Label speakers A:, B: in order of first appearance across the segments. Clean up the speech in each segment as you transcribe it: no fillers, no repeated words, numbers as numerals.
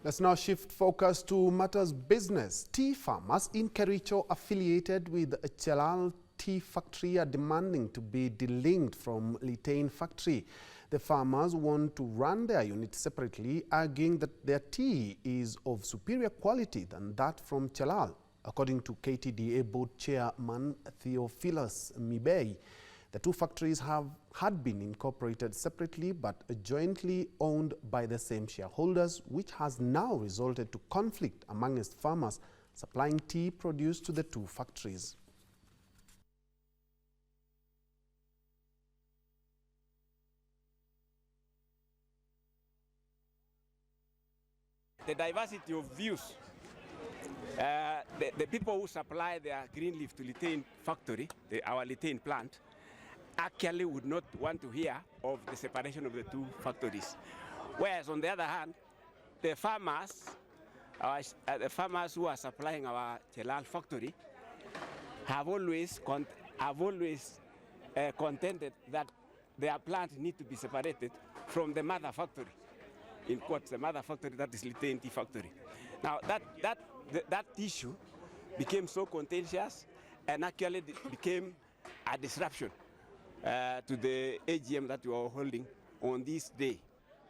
A: Let's now shift focus to matters business. Tea farmers in Kericho affiliated with Chelal Tea factory are demanding to be delinked from Litein factory. The farmers want to run their unit separately, arguing that their tea is of superior quality than that from Chelal. According to KTDA board chairman Theophilus Mibei, the two factories had been incorporated separately but jointly owned by the same shareholders, which has now resulted to conflict amongst farmers supplying tea produced to the two factories.
B: The diversity of views. The people who supply their green leaf to Litein factory, our Litein plant, actually would not want to hear of the separation of the two factories. Whereas on the other hand, the farmers who are supplying our Chelal factory have always contended that their plant need to be separated from the mother factory. In quotes, the mother factory, that is Litein Tea factory. Now that issue became so contentious and actually became a disruption to the AGM that we are holding on this day.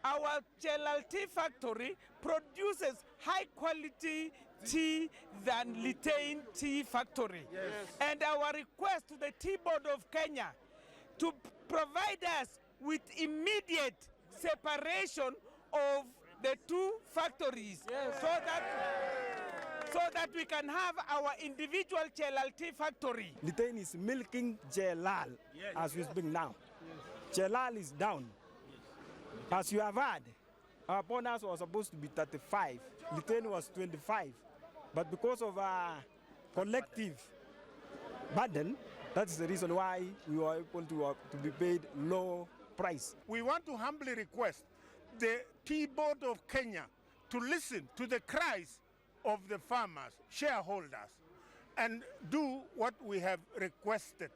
C: Our Chelal Tea factory produces high quality tea than Litein Tea factory. Yes. And our request to the Tea Board of Kenya to provide us with immediate separation of the two factories, yes, so that we can have our individual Chelal Tea factory.
D: Litein is milking Chelal, yes, as we speak now. Yes. Chelal is down. As you have heard, our bonus was supposed to be 35. Litein was 25. But because of our collective burden, that's the reason why we were able to be paid low price.
E: We want to humbly request the Tea Board of Kenya to listen to the cries of the farmers, shareholders, and do what we have requested.